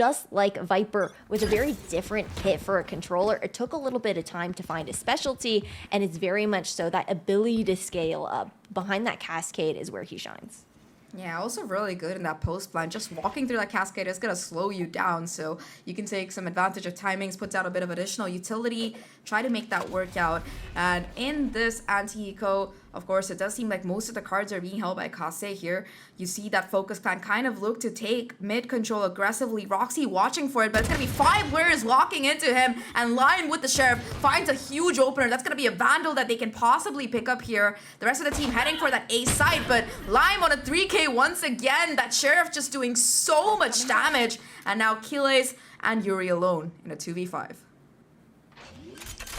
Just like Viper was a very different kit for a controller, it took a little bit of time to find a specialty, and it's very much so that ability to scale up behind that cascade is where he shines. Yeah, also really good in that post plan. Just walking through that cascade is going to slow you down, so you can take some advantage of timings, puts out a bit of additional utility, try to make that work out. And in this anti-eco, of course, it does seem like most of the cards are being held by Kase here. You see that FOKUS plan kind of look to take mid control aggressively. Roxy watching for it, but it's going to be 5 players locking into him, and Lion with the Sheriff finds a huge opener. That's going to be a Vandal that they can possibly pick up here. The rest of the team heading for that A site, but Lion on a 3K once again. That Sheriff just doing so much damage, and now Kiles and Yuri alone in a 2v5.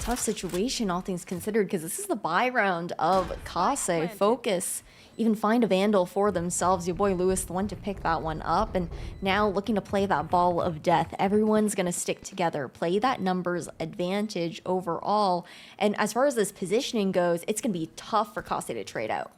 Tough situation, all things considered, because this is the buy round of Kase. FOKUS even find a Vandal for themselves. Your boy Lewis, the one to pick that one up, and now looking to play that ball of death. Everyone's going to stick together, play that numbers advantage overall. And as far as this positioning goes, it's going to be tough for Kase to trade out.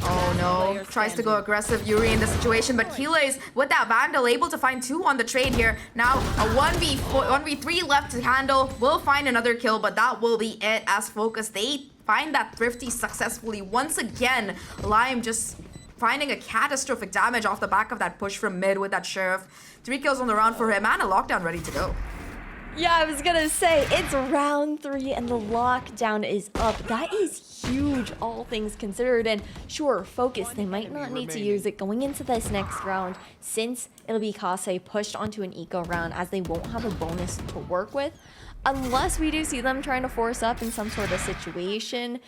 Oh no, tries to go aggressive Yuri in the situation, but Kiles with that Vandal able to find 2 on the trade here. Now a 1v3 left to handle, will find another kill, but that will be it as FOKUS. They find that Thrifty successfully. Once again, Lime just finding a catastrophic damage off the back of that push from mid with that Sheriff. 3 kills on the round for him and a lockdown ready to go. Yeah, I was gonna say, it's round 3 and the lockdown is up. That is huge, all things considered. And sure, FOKUS, they might not need to use it going into this next round, since it'll be Kase pushed onto an eco round, as they won't have a bonus to work with. Unless we do see them trying to force up in some sort of situation.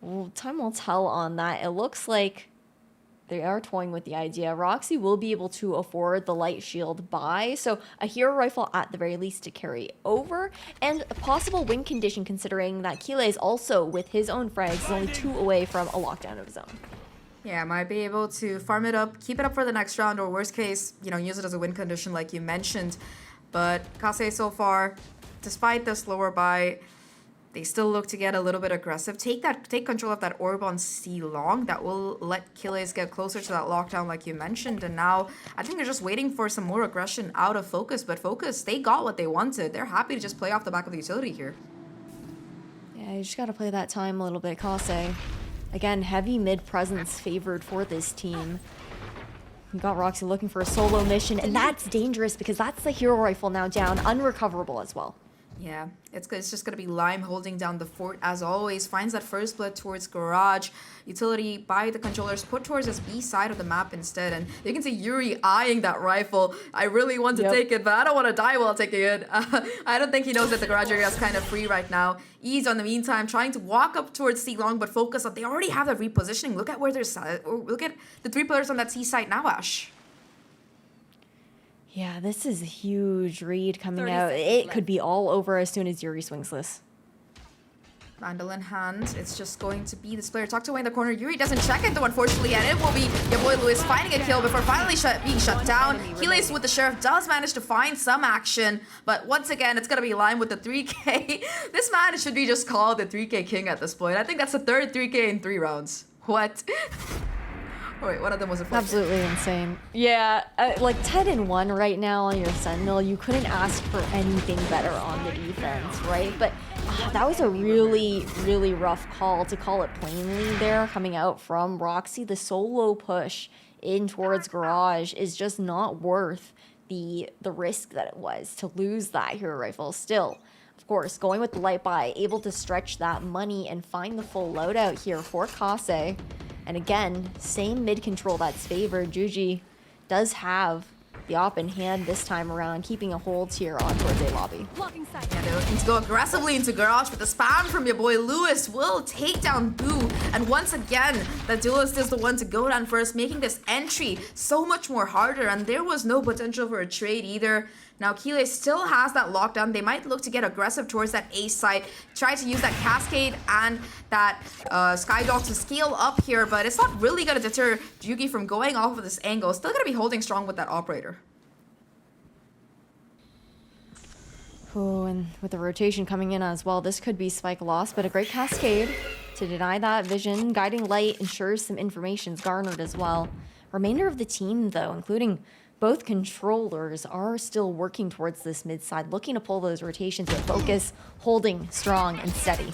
Well, time will tell on that. It looks like they are toying with the idea. Roxy will be able to afford the light shield buy, so a hero rifle at the very least to carry over, and a possible win condition considering that Kiles also, with his own frags, is only 2 away from a lockdown of his own. Yeah, might be able to farm it up, keep it up for the next round, or worst case, you know, use it as a win condition like you mentioned. But Kase so far, despite the slower buy, they still look to get a little bit aggressive. Take control of that orb on C long. That will let Kiles get closer to that lockdown like you mentioned. And now I think they're just waiting for some more aggression out of FOKUS. But FOKUS, they got what they wanted. They're happy to just play off the back of the utility here. Yeah, you just got to play that time a little bit, Kase. Again, heavy mid presence favored for this team. You got Roxy looking for a solo mission, and that's dangerous because that's the hero rifle now down, unrecoverable as well. Yeah, it's just going to be Lime holding down the fort as always. Finds that first blood towards Garage. Utility by the controllers put towards this B side of the map instead. And you can see Yuri eyeing that rifle. I really want to take it, but I don't want to die while taking it. I don't think he knows that the Garage area is kind of free right now. Ease on the meantime, trying to walk up towards C long, but FOKUS up. They already have that repositioning. Look at where there's... Look at the 3 players on that C site now, Ash. Yeah, this is a huge read coming out. It could be all over as soon as Yuri swings this. Vandal in hand. It's just going to be this player tucked away in the corner. Yuri doesn't check it though, unfortunately, and it will be your boy Lewis finding a kill before finally being shut down. Kiles with the Sheriff does manage to find some action, but once again, it's going to be Lime with the 3K. This man should be just called the 3K king at this point. I think that's the 3rd 3K in 3 rounds. What? Oh, wait, one of them was a flip. Absolutely insane. Yeah, like 10-1 right now on your Sentinel. You couldn't ask for anything better on the defense, right? But that was a really, really rough call, to call it plainly there, coming out from Roxy. The solo push in towards Garage is just not worth the risk that it was to lose that hero rifle. Still, of course, going with the light buy, able to stretch that money and find the full loadout here for Kase. And again, same mid control that's favored. Juji does have the op in hand this time around, keeping a hold here on towards A lobby. Yeah, they're looking to go aggressively into Garage, but the spam from your boy Lewis will take down Boo. And once again, the duelist is the one to go down first, making this entry so much more harder. And there was no potential for a trade either. Now, Kiles still has that lockdown. They might look to get aggressive towards that A site, try to use that Cascade and that Skydog to scale up here, but it's not really going to deter Yugi from going off of this angle. Still going to be holding strong with that operator. Oh, and with the rotation coming in as well, this could be spike loss, but a great Cascade to deny that vision. Guiding Light ensures some information's garnered as well. Remainder of the team, though, including both controllers are still working towards this mid side, looking to pull those rotations, but FOKUS holding strong and steady.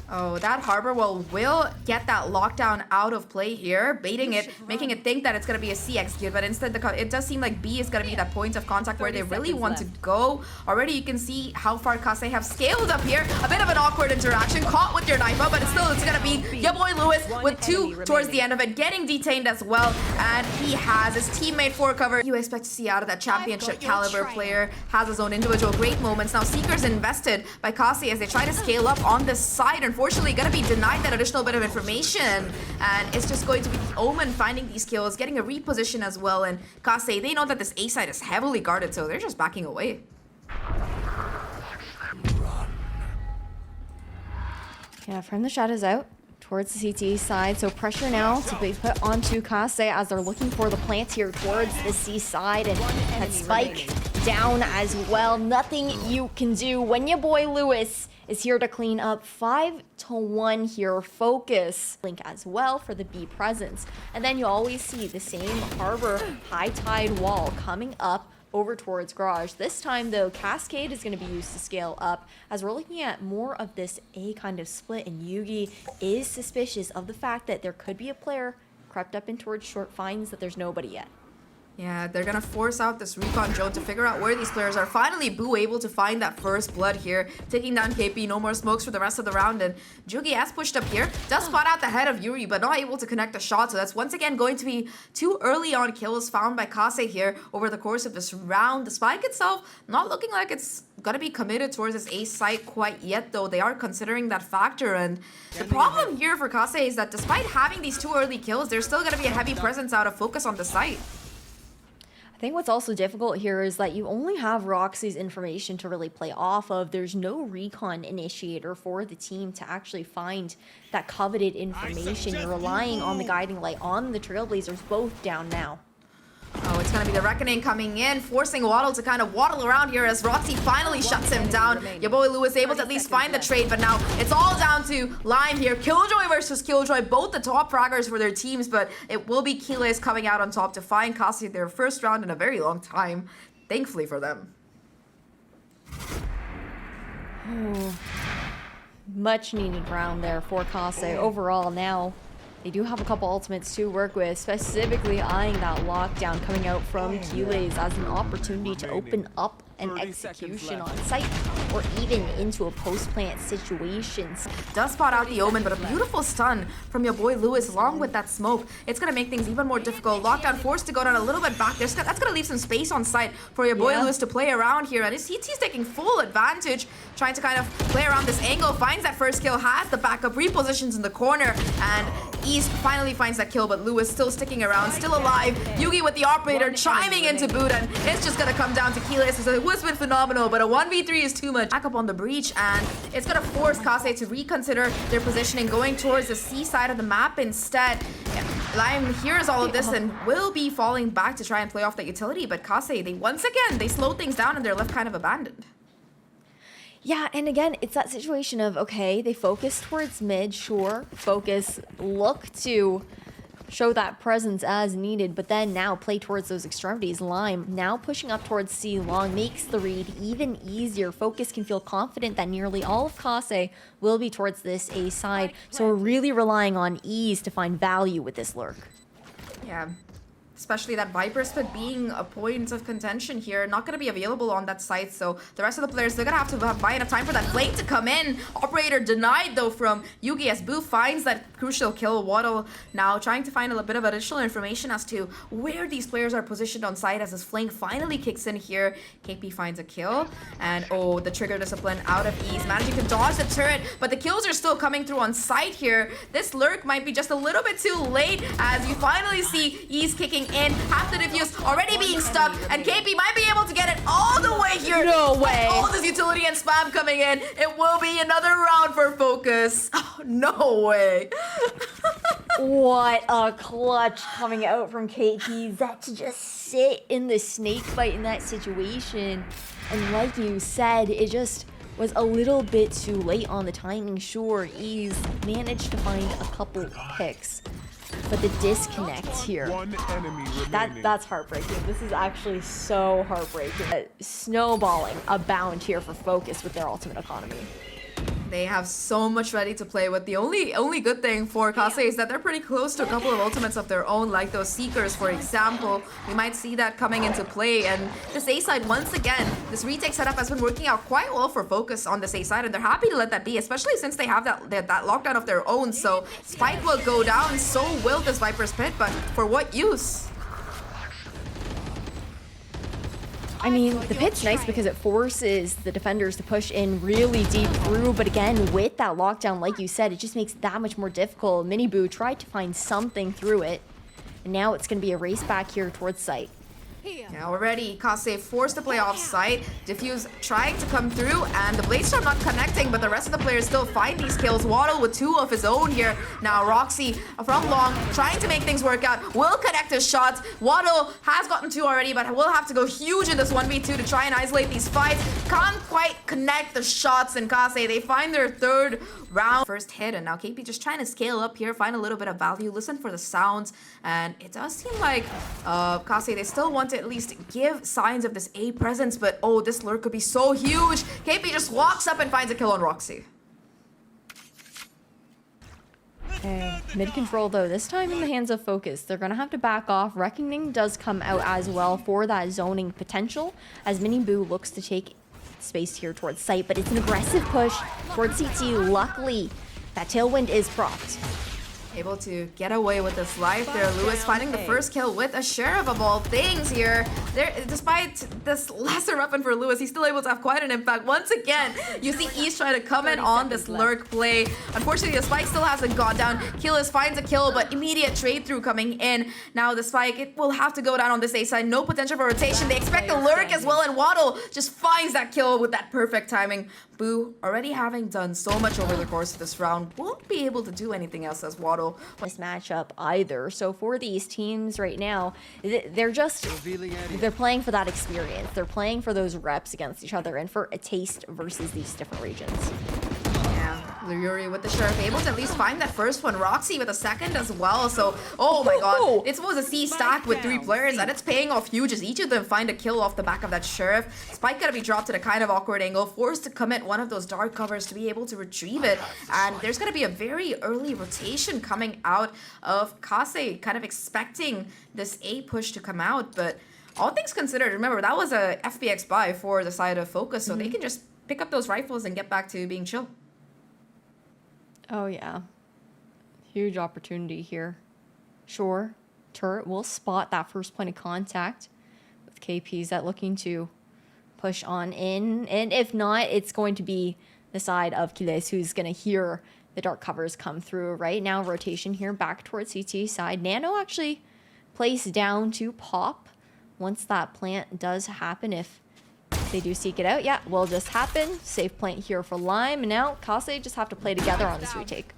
Oh, that Harbor wall will get that lockdown out of play here, baiting it, making it think that it's going to be a C execute, but instead it does seem like B is going to be that point of contact where they really want to go. Already you can see how far Kase have scaled up here. A bit of an awkward interaction, caught with your knife, but it's going to be your boy Lewis with 2 towards the end of it, getting detained as well, and he has his teammate for cover. You expect to see out of that championship caliber player, has his own individual great moments. Now Seeker's invested by Kase as they try to scale up on this side. Unfortunately, gonna be denied that additional bit of information, and it's just going to be Omen finding these kills, getting a reposition as well, and Kase, they know that this A side is heavily guarded, so they're just backing away. Yeah, from the shadows out towards the CT side, so pressure now to be put onto Kase as they're looking for the plant here towards the C side, and that spike down as well. Nothing you can do when your boy Lewis is here to clean up. 5-1 here. FOKUS link as well for the B presence. And then you always see the same Harbor high tide wall coming up over towards Garage. This time though, Cascade is going to be used to scale up as we're looking at more of this A kind of split, and Yugi is suspicious of the fact that there could be a player crept up in towards short, finds that there's nobody yet. Yeah, they're gonna force out this recon drone to figure out where these players are. Finally, Boo able to find that first blood here, taking down KP. No more smokes for the rest of the round, and Jugi has pushed up here. Does spot out the head of Yuri, but not able to connect the shot, so that's once again going to be 2 early on kills found by Kase here over the course of this round. The spike itself not looking like it's gonna be committed towards this A site quite yet, though. They are considering that factor, and the problem here for Kase is that despite having these 2 early kills, there's still gonna be a heavy presence out of FOKUS on the site. I think what's also difficult here is that you only have Roxy's information to really play off of. There's no recon initiator for the team to actually find that coveted information. You're relying on the guiding light on the Trailblazers, both down now. Oh, it's going to be the Reckoning coming in, forcing Waddle to kind of waddle around here as Roxy finally shuts him down. Your boy Lewis able to at least find the trade, but now it's all down to Lime here. Killjoy versus Killjoy, both the top fraggers for their teams, but it will be Keyless coming out on top to find Kase their first round in a very long time, thankfully for them. Oh, much needed round there for Kase. Overall now, they do have a couple ultimates to work with, specifically eyeing that lockdown coming out from Keyless as an opportunity to open up an execution on site or even into a post-plant situation. Does spot out the Omen, but a beautiful stun from your boy Lewis along with that smoke. It's going to make things even more difficult. Lockdown forced to go down a little bit back there. That's going to leave some space on site for your boy Lewis to play around here. And he's taking full advantage, trying to kind of play around this angle. Finds that first kill, has the backup, repositions in the corner, and East finally finds that kill, but Lewis still sticking around, still alive. Yugi with the operator chiming into boot, and it's just going to come down to Keyless. It was been phenomenal, but a 1v3 is too much. Back up on the breach, and it's going to force Kase to reconsider their positioning, going towards the C side of the map instead. Lime hears all of this and will be falling back to try and play off that utility, but Kase, once again, they slow things down and they're left kind of abandoned. Yeah, and again, it's that situation of, okay, they focus towards mid, sure. FOKUS look to show that presence as needed, but then now play towards those extremities. Lime now pushing up towards C long makes the read even easier. FOKUS can feel confident that nearly all of Kase will be towards this A side, so we're really relying on ease to find value with this lurk. Yeah. Especially that Viper split being a point of contention here. Not going to be available on that site, so the rest of the players, they're going to have to buy enough time for that flame to come in. Operator denied, though, from Yugi as Boo finds that crucial kill. Waddle now trying to find a little bit of additional information as to where these players are positioned on site as his flank finally kicks in here. KP finds a kill, and oh, the trigger discipline out of ease. Managing to dodge the turret, but the kills are still coming through on site here. This lurk might be just a little bit too late as you finally see ease kicking in. Half the diffuse already being stuck, and KP might be able to get it all the way here. No way. All this utility and spam coming in. It will be another round for FOKUS. Oh, no way. What a clutch coming out from KP. That to just sit in the snake fight in that situation. And like you said, it just was a little bit too late on the timing. Sure, Ease managed to find a couple picks, but the disconnect here, that's heartbreaking. This is actually so heartbreaking. Snowballing abound here for FOKUS with their ultimate economy. They have so much ready to play with. The only good thing for Kase is that they're pretty close to a couple of ultimates of their own, like those Seekers, for example. We might see that coming into play. And this A side, once again, this retake setup has been working out quite well for FOKUS on this A side, and they're happy to let that be, especially since they have that lockdown of their own. So Spike will go down, so will this Viper's Pit, but for what use? I mean, the pit's nice because it forces the defenders to push in really deep through, but again, with that lockdown, like you said, it just makes it that much more difficult. Miniboo tried to find something through it, and now it's going to be a race back here towards site. Yeah, already Kase forced to play off site. Diffuse trying to come through, and the Bladestorm not connecting, but the rest of the players still find these kills. Waddle with 2 of his own here. Now Roxy from long, trying to make things work out. Will connect his shots. Waddle has gotten 2 already, but will have to go huge in this 1v2 to try and isolate these fights. Can't quite connect the shots in Kase. They find their 3rd round. First hit, and now KP just trying to scale up here, find a little bit of value, listen for the sounds, and it does seem like Kase, they still want to at least give signs of this A presence, but oh, this lurk could be so huge. KP just walks up and finds a kill on Roxy. Okay, mid control though, this time in the hands of FOKUS. They're gonna have to back off. Reckoning does come out as well for that zoning potential, as Miniboo looks to take space here towards site, but it's an aggressive push towards CT. Luckily, that tailwind is propped. Able to get away with this life there. Lewis finding the first kill with a sheriff of all things here. Despite this lesser weapon for Lewis, he's still able to have quite an impact. Once again, you see East trying to come in on this lurk play. Unfortunately, the spike still hasn't gone down. Keyless finds a kill, but immediate trade through coming in. Now the spike, it will have to go down on this A side. No potential for rotation. They expect the lurk as well, and Waddle just finds that kill with that perfect timing. Boo, already having done so much over the course of this round, won't be able to do anything else as Waddle. This matchup either. So for these teams right now, they're playing for that experience. They're playing for those reps against each other and for a taste versus these different regions. Yuri with the sheriff, able to at least find that first one. Roxy with a second as well. So, oh my god, it's supposed to C stack with 3 players, and it's paying off huge as each of them find a kill off the back of that sheriff. Spike gotta be dropped at a kind of awkward angle, forced to commit one of those dark covers to be able to retrieve it. And there's gonna be a very early rotation coming out of Kase, kind of expecting this A push to come out. But all things considered, remember, that was a FPX buy for the side of FOKUS, so they can just pick up those rifles and get back to being chill. Oh yeah, huge opportunity here. Sure, Turret will spot that first point of contact with KPs that looking to push on in, and if not, it's going to be the side of Kiles who's going to hear the dark covers come through. Right now, rotation here back towards CT side. Nano actually placed down to pop once that plant does happen. If they do seek it out, yeah, will just happen. Safe plant here for Lime, and now Kase just have to play together on this retake.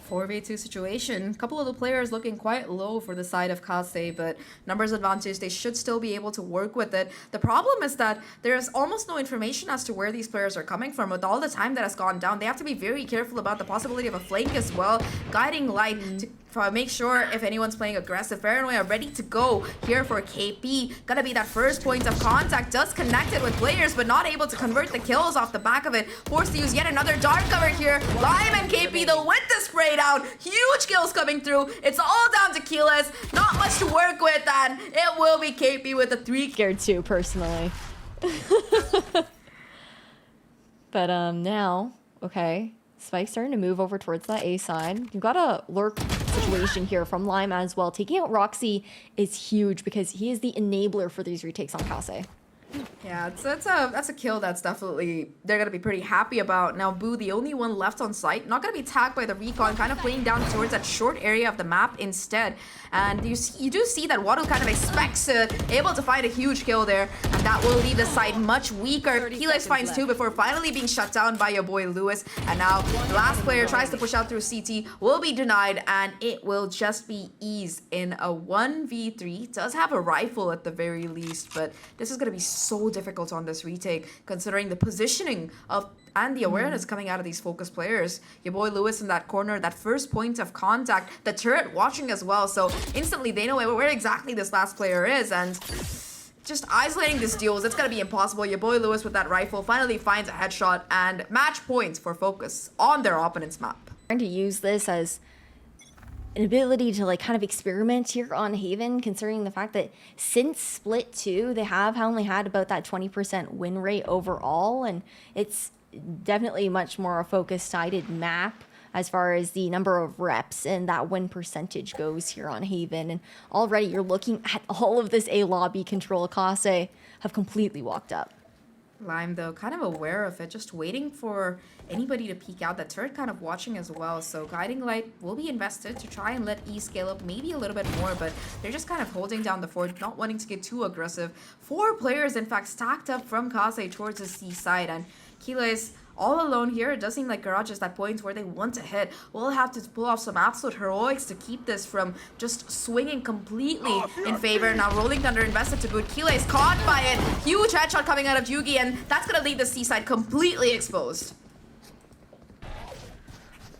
4v2 situation. A couple of the players looking quite low for the side of Kase, but numbers advantage, they should still be able to work with it. The problem is that there's almost no information as to where these players are coming from. With all the time that has gone down, they have to be very careful about the possibility of a flank as well. Guiding light to make sure if anyone's playing aggressive. Paranoia ready to go here for KP. Gonna be that first point of contact. Does connect it with players, but not able to convert the kills off the back of it. Forced to use yet another dark cover here. Lime and KP, though, with the spray down. Huge kills coming through. It's all down to Keyless. Not much to work with, and it will be KP with the 3. Scared too, personally. But now, okay, Spike's starting to move over towards that A side. You've got a lurk situation here from Lime as well. Taking out Roxy is huge because he is the enabler for these retakes on Kase. Yeah, that's a kill that's definitely they're gonna be pretty happy about. Now Boo, the only one left on site, not gonna be tagged by the recon, kind of playing down towards that short area of the map instead. And you do see that Waddle kind of expects able to find a huge kill there, and that will leave the side much weaker. Helix finds 2 before finally being shut down by your boy Lewis. And now the last player tries to push out through CT, will be denied, and it will just be ease in a 1v3. Does have a rifle at the very least, but this is gonna be so difficult on this retake, considering the positioning of and the awareness coming out of these FOKUS players. Your boy Lewis in that corner, that first point of contact, the turret watching as well, so instantly they know where exactly this last player is, and just isolating these duels, it's gonna be impossible. Your boy Lewis with that rifle finally finds a headshot, and match points for FOKUS on their opponent's map. Trying to use this as an ability to like kind of experiment here on Haven, considering the fact that since Split 2, they have only had about that 20% win rate overall, and it's definitely much more a FOKUS-sided map as far as the number of reps and that win percentage goes here on Haven. And already you're looking at all of this A lobby control. Kase have completely walked up. Lime, though, kind of aware of it, just waiting for anybody to peek out. That turret kind of watching as well, so Guiding Light will be invested to try and let E scale up maybe a little bit more, but they're just kind of holding down the fort, not wanting to get too aggressive. 4 players, in fact, stacked up from Kase towards the C side, and Kila is all alone here. It does seem like Garage is that point where they want to hit. We'll have to pull off some absolute heroics to keep this from just swinging completely in favor. Now Rolling Thunder invested to boot. Kila is caught by it. Huge headshot coming out of Yugi, and that's going to leave the C-side completely exposed.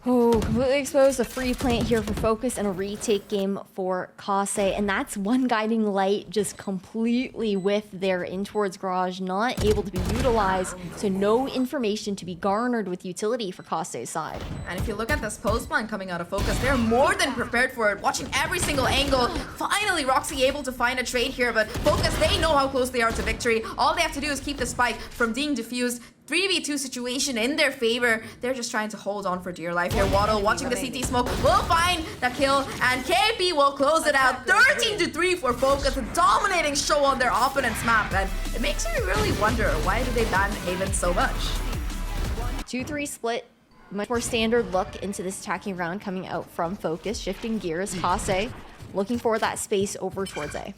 Oh, completely exposed. A free plant here for FOKUS and a retake game for Kase. And that's one Guiding Light just completely with their in towards Garage, not able to be utilized. So no information to be garnered with utility for Kase's side. And if you look at this post plan coming out of FOKUS, they're more than prepared for it, watching every single angle. Finally, Roxy able to find a trade here, but FOKUS, they know how close they are to victory. All they have to do is keep the spike from being diffused. 3v2 situation in their favor. They're just trying to hold on for dear life here. Waddle watching the CT smoke will find the kill, and KP will close it out. 13-3 for FOKUS, a dominating show on their opponent's map, and it makes you really wonder, why do they ban Haven so much? 2-3 split. Much more standard look into this attacking round coming out from FOKUS. Shifting gears, Kase looking for that space over towards A.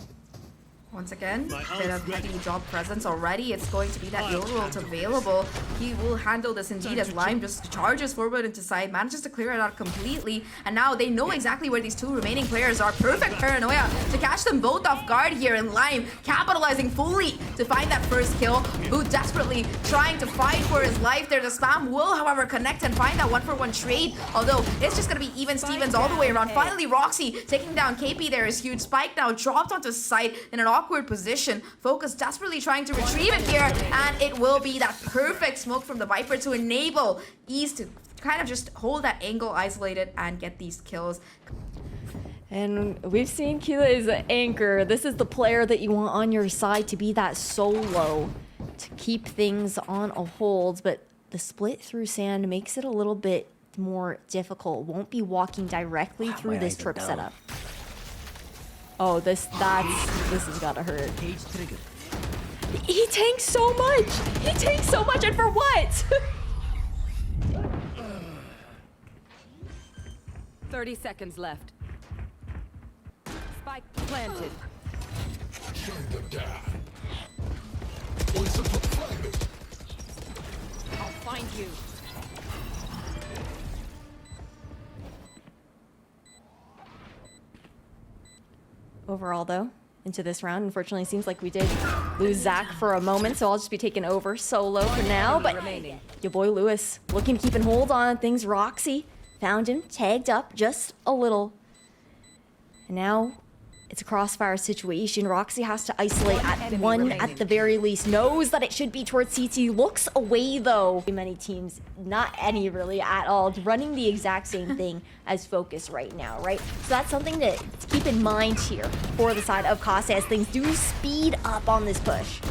Once again, bit of heavy drop presence already. It's going to be that Euro ult available. He will handle this indeed as Lime just charges forward into side, manages to clear it out completely. And now they know exactly where these 2 remaining players are. Perfect paranoia to catch them both off guard here. And Lime capitalizing fully to find that first kill. Boot desperately trying to fight for his life there. The spam will, however, connect and find that 1-for-1 trade. Although it's just going to be even Stevens all the way around. Finally, Roxy taking down KP there is huge. Spike now dropped onto site in an awkward position. FOKUS desperately trying to retrieve it here, and it will be that perfect smoke from the Viper to enable Ease to kind of just hold that angle isolated and get these kills. And we've seen Kila is an anchor. This is the player that you want on your side to be that solo, to keep things on a hold, but the split through sand makes it a little bit more difficult. Won't be walking directly through this trip setup. Oh, this has gotta hurt. He tanks so much! He tanks so much, and for what? 30 seconds left. Spike planted. Shut them down. I'll find you. Overall, though, into this round, unfortunately, seems like we did lose Zach for a moment, so I'll just be taking over solo for now. But your boy Lewis looking to keep a hold on things. Roxy found him, tagged up just a little. And now it's a crossfire situation. Roxy has to isolate at one at the very least. Knows that it should be towards CT. Looks away though. Many teams, not any really at all, running the exact same thing as FOKUS right now, right? So that's something to keep in mind here for the side of Kase as things do speed up on this push.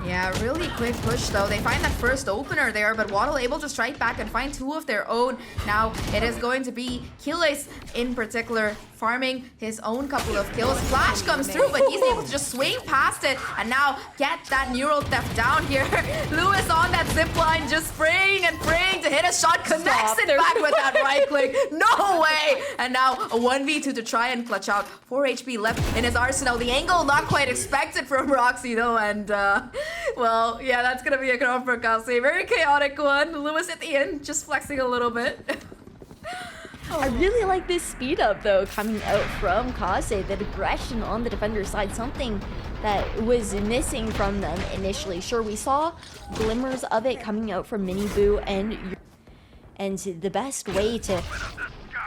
Yeah, really quick push though. They find that first opener there, but Waddle able to strike back and find 2 of their own. Now it is going to be Kiles in particular farming his own couple of kills. Flash comes through, but he's able to just swing past it and now get that neural theft down here. Lewis on that zip line, just praying and praying to hit a shot, connects it back with that right click. No way! And now a 1v2 to try and clutch out. 4 HP left in his arsenal. The angle not quite expected from Roxy though, and well, yeah, that's gonna be a cut for Kase. Very chaotic one. Lewis at the end, just flexing a little bit. I really like this speed up though coming out from Kase. That aggression on the defender's side, something that was missing from them initially. Sure, we saw glimmers of it coming out from Miniboo, and the best way to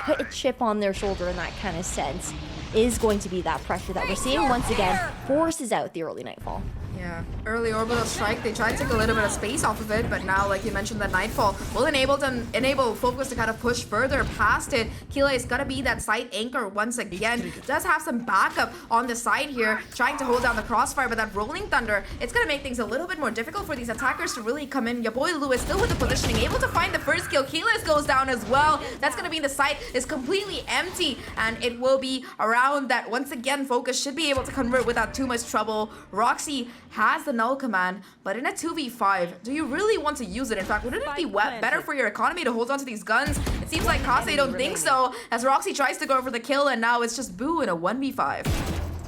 put a chip on their shoulder in that kind of sense is going to be that pressure that we're seeing once again forces out the early Nightfall. Yeah, early orbital strike, they tried to take a little bit of space off of it, but now, like you mentioned, the Nightfall will enable FOKUS to kind of push further past it. Kila is gonna be that side anchor once again. Does have some backup on the side here, trying to hold down the crossfire, but that Rolling Thunder, it's gonna make things a little bit more difficult for these attackers to really come in. Your boy Lewis still with the positioning, able to find the first kill. Keyless goes down as well. That's gonna mean the site is completely empty, and it will be around that. Once again, FOKUS should be able to convert without too much trouble. Roxy has the null command, but in a 2v5, do you really want to use it? In fact, wouldn't it be better for your economy to hold on to these guns? It seems like Kase don't think so, as Roxy tries to go for the kill, and now it's just Boo in a 1v5.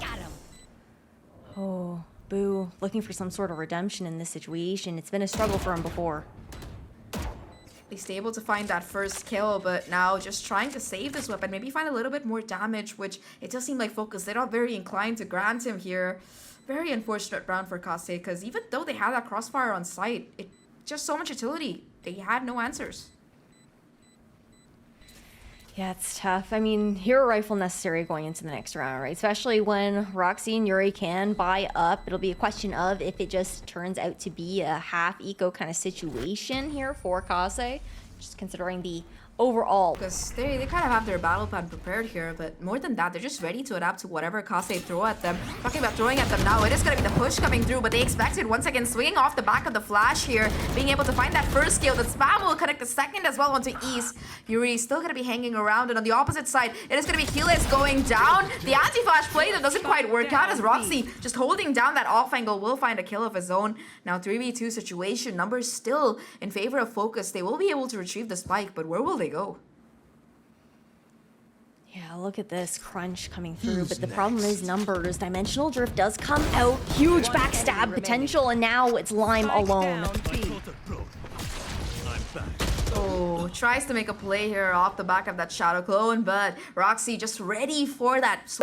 Got him. Oh, Boo, looking for some sort of redemption in this situation. It's been a struggle for him before. At least able to find that first kill, but now just trying to save this weapon, maybe find a little bit more damage, which it does seem like FOKUS, they're not very inclined to grant him here. Very unfortunate round for Kase, because even though they had that crossfire on site, it just so much utility. They had no answers. Yeah, it's tough. I mean, hero rifle necessary going into the next round, right? Especially when Roxy and Yuri can buy up. It'll be a question of if it just turns out to be a half eco kind of situation here for Kase, just considering the overall. Because they kind of have their battle plan prepared here, but more than that, they're just ready to adapt to whatever Kase throw at them. Talking about throwing at them now, it is going to be the push coming through, but they expected once again swinging off the back of the flash here, being able to find that first kill. The spam will connect the second as well onto East. Yuri still going to be hanging around, and on the opposite side, it is going to be Keyless going down. The anti-flash play that doesn't quite work out as Roxy just holding down that off angle will find a kill of his own. Now 3v2 situation, numbers still in favor of FOKUS. They will be able to retrieve the spike, but where will they go? Yeah, look at this crunch coming through, but the problem is numbers. Dimensional Drift does come out, huge backstab potential, and now it's Lime alone. Oh, tries to make a play here off the back of that Shadow Clone, but Roxy just ready for that.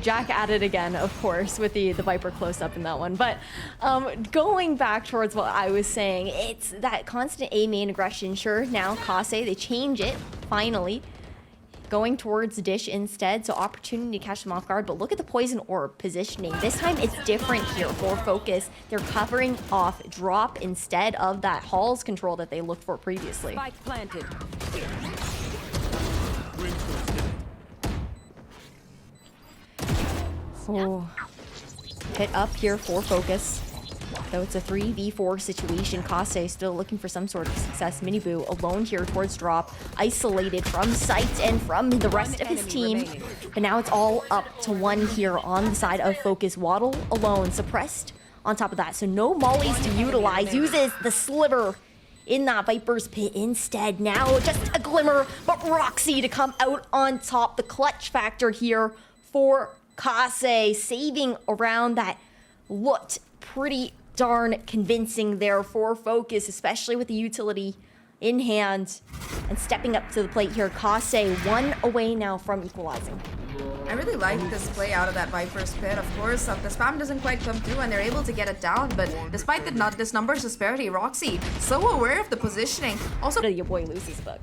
Jack at it again, of course, with the Viper close-up in that one. But going back towards what I was saying, it's that constant A main aggression. Sure, now Kase, they change it, finally. Going towards Dish instead, so opportunity to catch them off guard. But look at the Poison Orb positioning. This time it's different here for FOKUS. They're covering off drop instead of that Hall's control that they looked for previously. Spike planted. Oh, hit up here for FOKUS. Though it's a 3v4 situation, Kase still looking for some sort of success. Miniboo alone here towards drop, isolated from sight and from the rest of his team. But now it's all up to one here on the side of FOKUS. Waddle alone, suppressed on top of that. So no mollies to utilize, uses the sliver in that Viper's pit instead. Now just a glimmer, but Roxy to come out on top. The clutch factor here for Kase, saving around that looked pretty darn convincing there for FOKUS, especially with the utility in hand and stepping up to the plate here. Kase one away now from equalizing. I really like this play out of that Viper's pit. Of course, the spam doesn't quite come through and they're able to get it down, but despite this numbers disparity, Roxy so aware of the positioning. Also, Your boy loses book.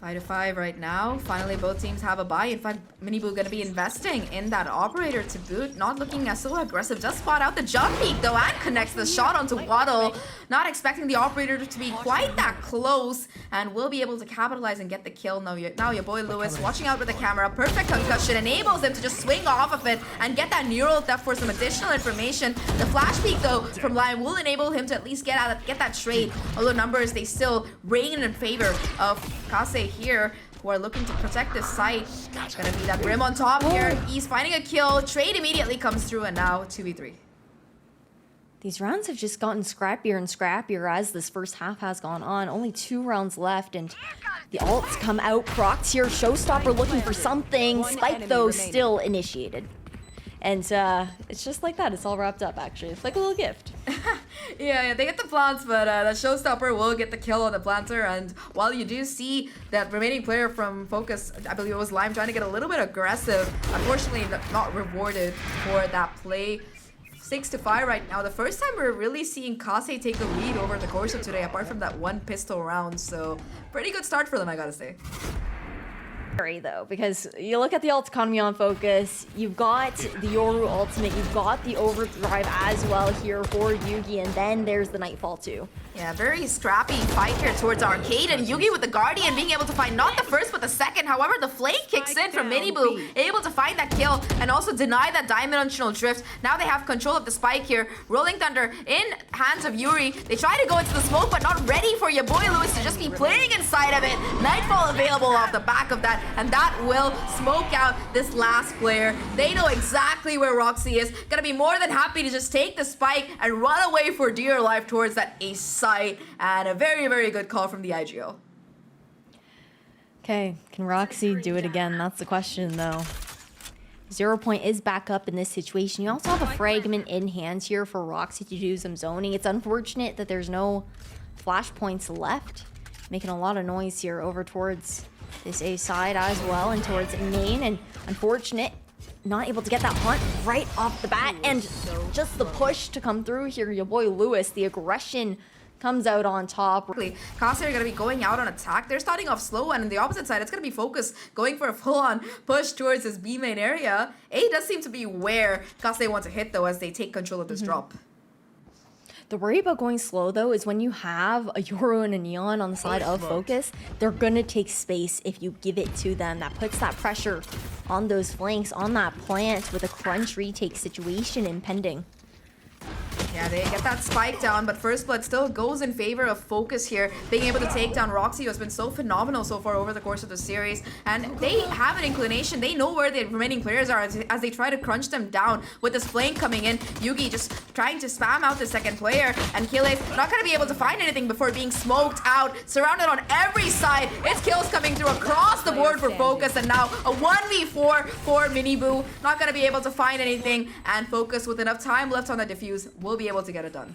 5-5 right now. Finally, both teams have a buy. In fact, Miniboo gonna be investing in that operator to boot. Not looking as so aggressive. Does spot out the jump peak though and connects the shot onto Waddle. Not expecting the operator to be quite that close and will be able to capitalize and get the kill. Now your boy Lewis watching out with the camera. Perfect concussion enables him to just swing off of it and get that neural theft for some additional information. The flash peak though from Lion will enable him to at least get that trade. Although numbers, they still reign in favor of Kase here, who are looking to protect this site. It's gonna be that Grim on top here. He's finding a kill. Trade immediately comes through, and now 2v3. These rounds have just gotten scrappier and scrappier as this first half has gone on. Only 2 rounds left, and the ults come out. Procs here. Showstopper looking for something. Spike, though, still initiated. And it's just like that. It's all wrapped up, actually. It's like a little gift. Yeah, they get the plants, but the showstopper will get the kill on the planter. And while you do see that remaining player from FOKUS, I believe it was Lime, trying to get a little bit aggressive, unfortunately not rewarded for that play. 6-5 right now. The first time we're really seeing Kase take the lead over the course of today, apart from that one pistol round. So pretty good start for them, I gotta say. Though, because you look at the ult economy on FOKUS, you've got the Yoru ultimate, you've got the overdrive as well here for Yugi, and then there's the Nightfall too. Yeah, very scrappy fight here towards Arcade, and Yugi with the Guardian being able to find not the first but the second. However, the flank kicks in from Miniboo, able to find that kill and also deny that dimensional drift. Now they have control of the spike here. Rolling Thunder in hands of Yuri. They try to go into the smoke, but not ready for your boy Lewis to just be playing inside of it. Nightfall available off the back of that, and that will smoke out this last player. They know exactly where Roxy is. Gonna be more than happy to just take the spike and run away for dear life towards that ace site, and a very, very good call from the IGO. Okay, can Roxy do it again? That's the question, though. 0 Point is back up in this situation. You also have a fragment in hand here for Roxy to do some zoning. It's unfortunate that there's no flashpoints left. Making a lot of noise here over towards this A side as well, and towards main, and unfortunate not able to get that hunt right off the bat, and just the push to come through here. Your boy Lewis, the aggression comes out on top. Kase are going to be going out on attack. They're starting off slow, and on the opposite side, it's going to be FOKUS going for a full-on push towards this B main area. A does seem to be where Kase wants to hit, though, as they take control of this drop. The worry about going slow, though, is when you have a Yoru and a Neon on the side of FOKUS, they're going to take space if you give it to them. That puts that pressure on those flanks, on that plant, with a crunch retake situation impending. Yeah, they get that spike down, but First Blood still goes in favor of FOKUS here, being able to take down Roxy, who has been so phenomenal so far over the course of the series. And they have an inclination, they know where the remaining players are as they try to crunch them down with this flame coming in. Yugi just trying to spam out the second player, and Kille's not going to be able to find anything before being smoked out, surrounded on every side. It's kills coming through across the board for FOKUS, and now a 1v4 for Miniboo. Not going to be able to find anything, and FOKUS with enough time left on the defuse will be able to get it done.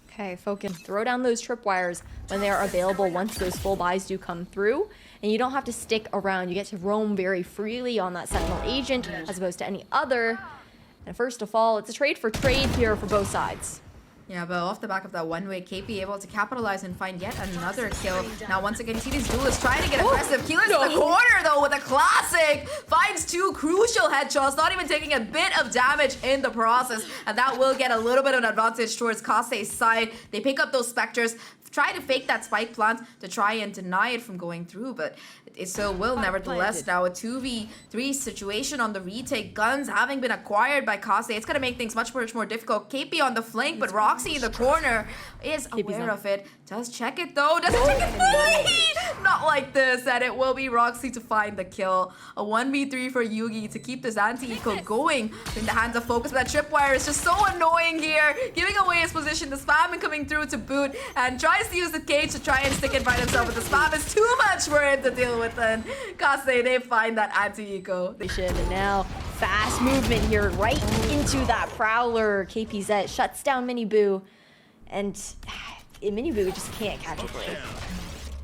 Okay, FOKUS, throw down those tripwires when they are available once those full buys do come through. And you don't have to stick around. You get to roam very freely on that Sentinel agent as opposed to any other. And first of all, it's a trade for trade here for both sides. Yeah, but off the back of that one-way, KP able to capitalize and find yet another kill. Now, once again, TD's duelist trying to get aggressive. Keeler's in the corner, though, with a classic. Finds two crucial headshots, not even taking a bit of damage in the process. And that will get a little bit of an advantage towards Kase's side. They pick up those Spectres, try to fake that spike plant to try and deny it from going through, but it still will nevertheless. Now a 2v3 situation on the retake. Guns having been acquired by Kase, it's gonna make things much more difficult. KP on the flank, but Roxy in the corner is aware of it. Does check it though, doesn't check it fully! Not like this, and it will be Roxy to find the kill. A 1v3 for Yugi to keep this anti-eco going in the hands of FOKUS, but that tripwire is just so annoying here, giving away his position. The spam and coming through to boot, and tries to use the cage to try and stick it by himself, but the spam is too much for him to deal with, and Kase, they find that anti-eco. And now, fast movement here right into that Prowler. KPZ shuts down Miniboo, and Miniboo just can't catch a break.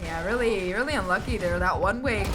Yeah, really unlucky there. That one way,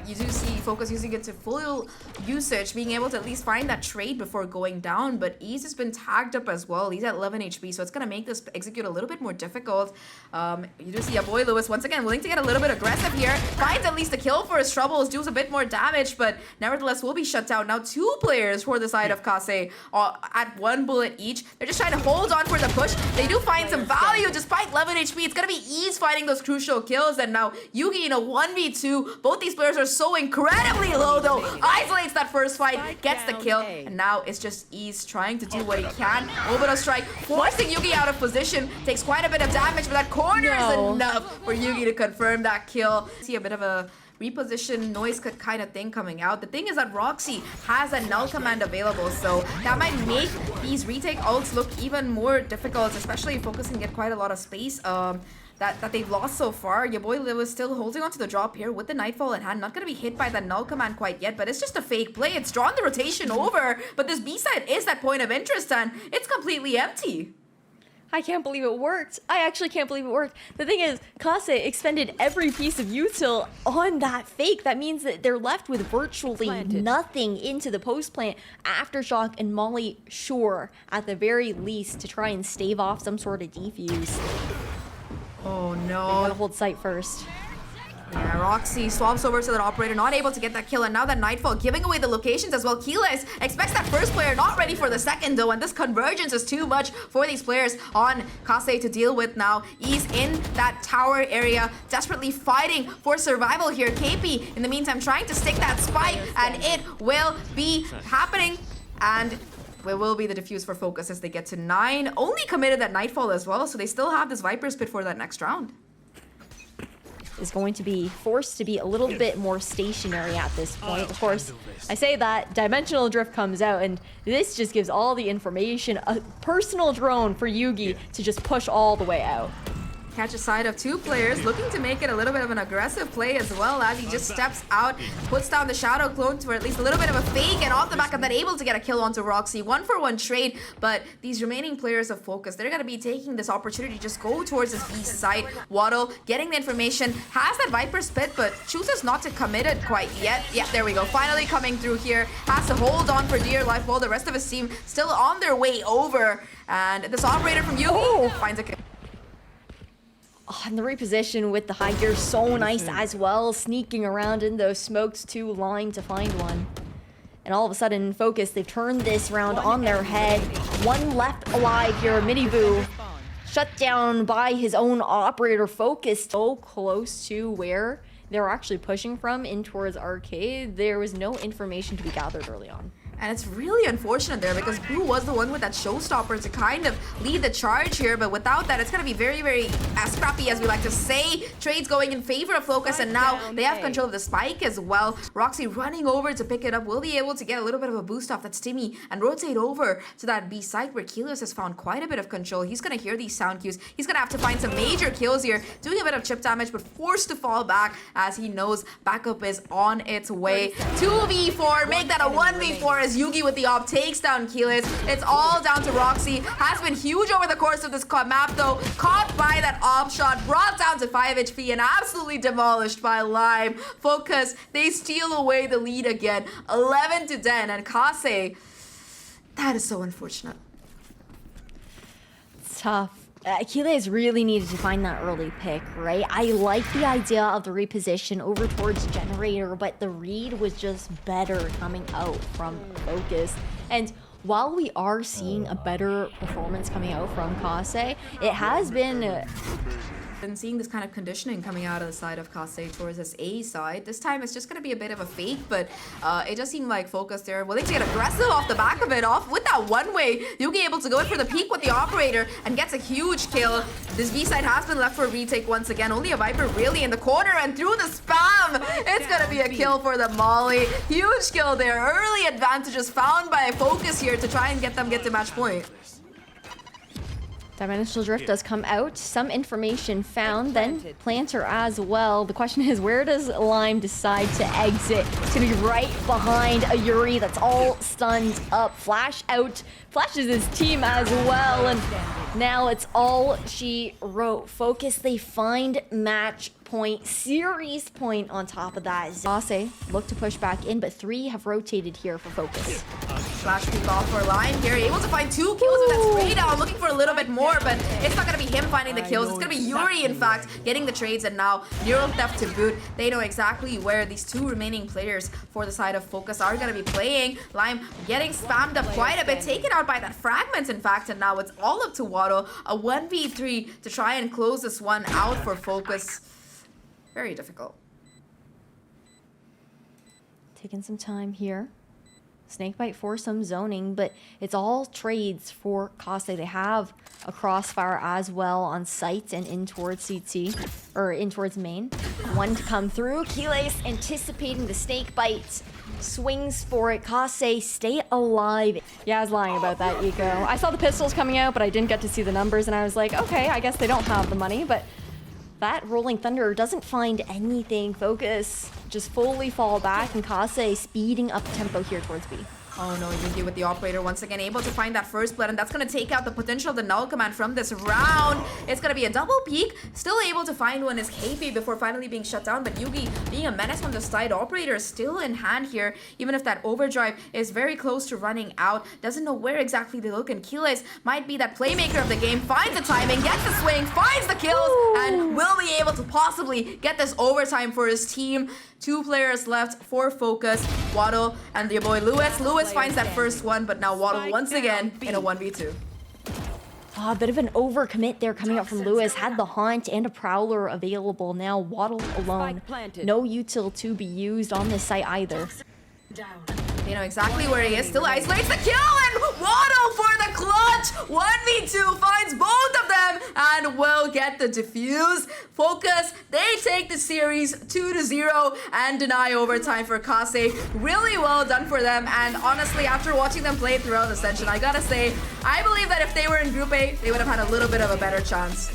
you do see FOKUS using it to full usage, being able to at least find that trade before going down, but Ease has been tagged up as well. He's at 11 HP, so it's going to make this execute a little bit more difficult. You do see a boy Lewis, once again, willing to get a little bit aggressive here. Finds at least a kill for his troubles, does a bit more damage, but nevertheless will be shut down. Now 2 players for the side of Kase at 1 bullet each. They're just trying to hold on for the push. They do find some value despite 11 HP. It's going to be Ease finding those crucial kills. And now Yugi in a 1v2. Both these players are so incredibly low, though. Isolates that first fight, gets the kill, and now it's just Ease trying to do what he can. Orbital strike, forcing Yugi out of position. Takes quite a bit of damage, but that corner is enough for Yugi to confirm that kill. See a bit of a reposition noise cut kind of thing coming out. The thing is that Roxy has a null command available, so that might make these retake ults look even more difficult, especially if FOKUS can get quite a lot of space. that they've lost so far. Your boy Liv is still holding on to the drop here with the Nightfall in hand. Not going to be hit by that null command quite yet, but it's just a fake play. It's drawn the rotation over, but this B side is that point of interest, and it's completely empty. I can't believe it worked. I actually can't believe it worked. The thing is, Kase expended every piece of util on that fake. That means that they're left with virtually nothing into the post plant. Aftershock and Molly, sure, at the very least, to try and stave off some sort of defuse. Oh They no. gotta hold site first. Yeah, Roxy swaps over to that operator, not able to get that kill, and now that Nightfall giving away the locations as well. Keyless expects that first player, not ready for the second though, and this convergence is too much for these players on Kase to deal with now. He's in that tower area, desperately fighting for survival here. KP, in the meantime, trying to stick that spike, and it will be happening, and where will be the defuse for FOKUS as they get to 9. Only committed that Nightfall as well, so they still have this Viper's Pit for that next round. Is going to be forced to be a little bit more stationary at this point. Of course, I say that, Dimensional Drift comes out, and this just gives all the information. A personal drone for Yugi to just push all the way out. Catch a side of 2 players, looking to make it a little bit of an aggressive play as well, as he just steps out, puts down the Shadow Clone for at least a little bit of a fake, and off the back of that, able to get a kill onto Roxy. 1-for-1 trade, but these remaining players of FOKUS, they're going to be taking this opportunity to just go towards this B side. Waddle getting the information, has that Viper's Pit, but chooses not to commit it quite yet. Yeah, there we go. Finally coming through here. Has to hold on for dear life while the rest of his team still on their way over. And this operator from Yugi finds a kill. Oh, and the reposition with the high gear, so nice as well. Sneaking around in those smokes to line to find one. And all of a sudden, FOKUS, they've turned this round on their head. One left alive here, Midiboo. Shut down by his own operator. FOKUS so close to where they were actually pushing from in towards Arcade. There was no information to be gathered early on. And it's really unfortunate there because Blue was the one with that showstopper to kind of lead the charge here. But without that, it's going to be very, very scrappy, as we like to say. Trades going in favor of FOKUS, and now they have control of the spike as well. Roxy running over to pick it up. Will be able to get a little bit of a boost off that Stimmy and rotate over to that B site where Keyless has found quite a bit of control. He's going to hear these sound cues. He's going to have to find some major kills here, doing a bit of chip damage, but forced to fall back as he knows backup is on its way. 2v4, make that a 1v4 as Yugi with the op takes down Keyless. It's all down to Roxy. Has been huge over the course of this map though. Caught by that op shot, brought down to 5 HP and absolutely demolished by Lime. FOKUS, they steal away the lead again. 11-10, and Kase, that is so unfortunate. It's tough. Achilles really needed to find that early pick, right? I like the idea of the reposition over towards Generator, but the read was just better coming out from FOKUS. And while we are seeing a better performance coming out from Kase, it has been... Been seeing this kind of conditioning coming out of the side of Kase towards this A side. This time it's just going to be a bit of a fake, but it does seem like FOKUS there willing to get aggressive off the back of it, off with that one way. Yugi able to go in for the peek with the operator and gets a huge kill. This B side has been left for a retake once again. Only a Viper really in the corner, and through the spam, it's going to be a kill for the Molly. Huge kill there. Early advantages found by FOKUS here to try and get to match point. Dimensional Drift does come out. Some information found, then Planter as well. The question is, where does Lime decide to exit? It's going to be right behind a Yuri that's all stunned up. Flash out. Flashes his team as well. And now it's all she wrote. FOKUS, they find match point, series point on top of that. Zase look to push back in, but 3 have rotated here for FOKUS. Flash peek off for Lion here, able to find 2 kills with that spray down, looking for a little bit more, but it's not going to be him finding the kills. It's going to be Yuri, in fact, getting the trades, and now Neural Theft to boot. They know exactly where these 2 remaining players for the side of FOKUS are going to be playing. Lime getting spammed up quite a bit, taken out by that fragment, in fact, and now it's all up to Waddle. A 1v3 to try and close this one out for FOKUS. Very difficult. Taking some time here. Snakebite for some zoning, but it's all trades for Kase. They have a crossfire as well on site and in towards CT, or in towards main. One to come through. Keyless anticipating the snakebite. Swings for it. Kase, stay alive. Yeah, I was lying about that, Eco. I saw the pistols coming out, but I didn't get to see the numbers, and I was like, okay, I guess they don't have the money, but That Rolling Thunder doesn't find anything. Focus just fully fall back, and Kase speeding up tempo here towards B. Oh no, Yugi with the operator once again able to find that first blood, and that's going to take out the potential of the null command from this round. It's going to be a double peek, still able to find one is KP before finally being shut down, but Yugi being a menace from the side, operator is still in hand here, even if that overdrive is very close to running out, doesn't know where exactly to look, and Keyless might be that playmaker of the game, finds the timing, gets the swing, finds the kills, and will be able to possibly get this overtime for his team. 2 players left for FOKUS, Waddle and your boy Lewis. Lewis finds that first one, but now Waddle once again in a 1v2. A bit of an overcommit there coming up from Lewis. Had the Haunt and a Prowler available. Now Waddle alone. No util to be used on this site either. They know exactly where he is. Still isolates the kill, and Waddle for the clutch. 1v2 finds both of them and will get the defuse. FOKUS, they take the series 2-0 and deny overtime for Kase. Really well done for them, and honestly, after watching them play throughout Ascension, I gotta say, I believe that if they were in Group A, they would have had a little bit of a better chance.